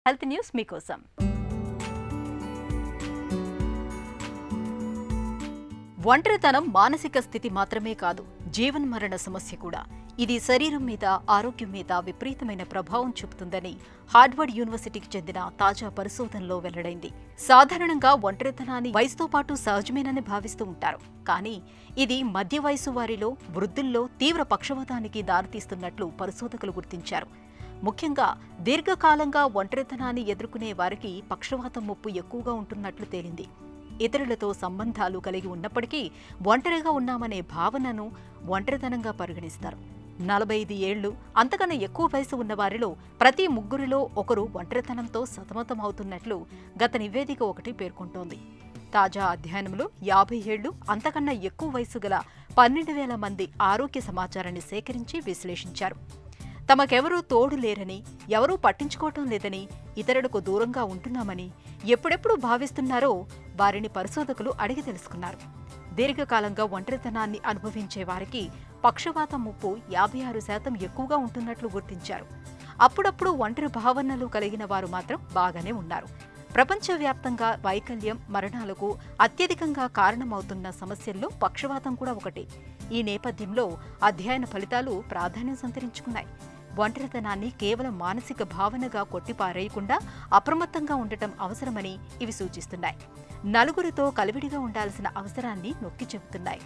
Health news మీకోసం. ఒంటరితనం మానసిక స్థితి మాత్రమే కాదు, జీవన్మరణ సమస్య కూడా. ఇది శరీరం మీద, ఆరోగ్యం మీద విపరీతమైన ప్రభావం చూపుతుందని హార్వర్డ్ యూనివర్సిటీకి చెందిన తాజా పరిశోధనలో వెల్లడైంది. సాధారణంగా ఒంటరితనాన్ని వయసుతో పాటు సహజమేనని భావిస్తూ ఉంటారు. కానీ ఇది మధ్య వయసు వారిలో, వృద్ధుల్లో తీవ్ర పక్షవాతానికి దారితీస్తున్నట్లు పరిశోధకులు గుర్తించారు. ముఖ్యంగా దీర్ఘకాలంగా ఒంటరితనాన్ని ఎదుర్కొనే వారికి పక్షవాతం ముప్పు ఎక్కువగా ఉంటున్నట్లు తేలింది. ఇతరులతో సంబంధాలు కలిగి ఉన్నప్పటికీ ఒంటరిగా ఉన్నామనే భావనను ఒంటరితనంగా పరిగణిస్తారు. 45 ఏళ్లు అంతకన్నా ఎక్కువ వయసు ఉన్నవారిలో ప్రతి 3 ఒకరు ఒంటరితనంతో సతమతమవుతున్నట్లు గత నివేదిక ఒకటి పేర్కొంటోంది. తాజా అధ్యయనంలో 50 ఏళ్లు అంతకన్నా ఎక్కువ వయసు గల 12,000 మంది ఆరోగ్య సమాచారాన్ని సేకరించి విశ్లేషించారు. తమకెవరూ తోడు లేరని, ఎవరూ పట్టించుకోవటం లేదని, ఇతరులకు దూరంగా ఉంటున్నామని ఎప్పుడెప్పుడు భావిస్తున్నారో వారిని పరిశోధకులు అడిగి తెలుసుకున్నారు. దీర్ఘకాలంగా ఒంటరితనాన్ని అనుభవించే వారికి పక్షవాతం ముప్పు 56% ఎక్కువగా ఉంటున్నట్లు గుర్తించారు. అప్పుడప్పుడు ఒంటరి భావనలు కలిగిన వారు మాత్రం బాగానే ఉన్నారు. ప్రపంచవ్యాప్తంగా వైకల్యం, మరణాలకు అత్యధికంగా కారణమవుతున్న సమస్యల్లో పక్షవాతం కూడా ఒకటి. ఈ నేపథ్యంలో అధ్యయన ఫలితాలు ప్రాధాన్యం సంతరించుకున్నాయి. ఒంటరితనాన్ని కేవలం మానసిక భావనగా కొట్టిపారేయకుండా అప్రమత్తంగా ఉండటం అవసరమని ఇవి సూచిస్తున్నాయి. నలుగురితో కలివిడిగా ఉండాల్సిన అవసరాన్ని నొక్కి చెబుతున్నాయి.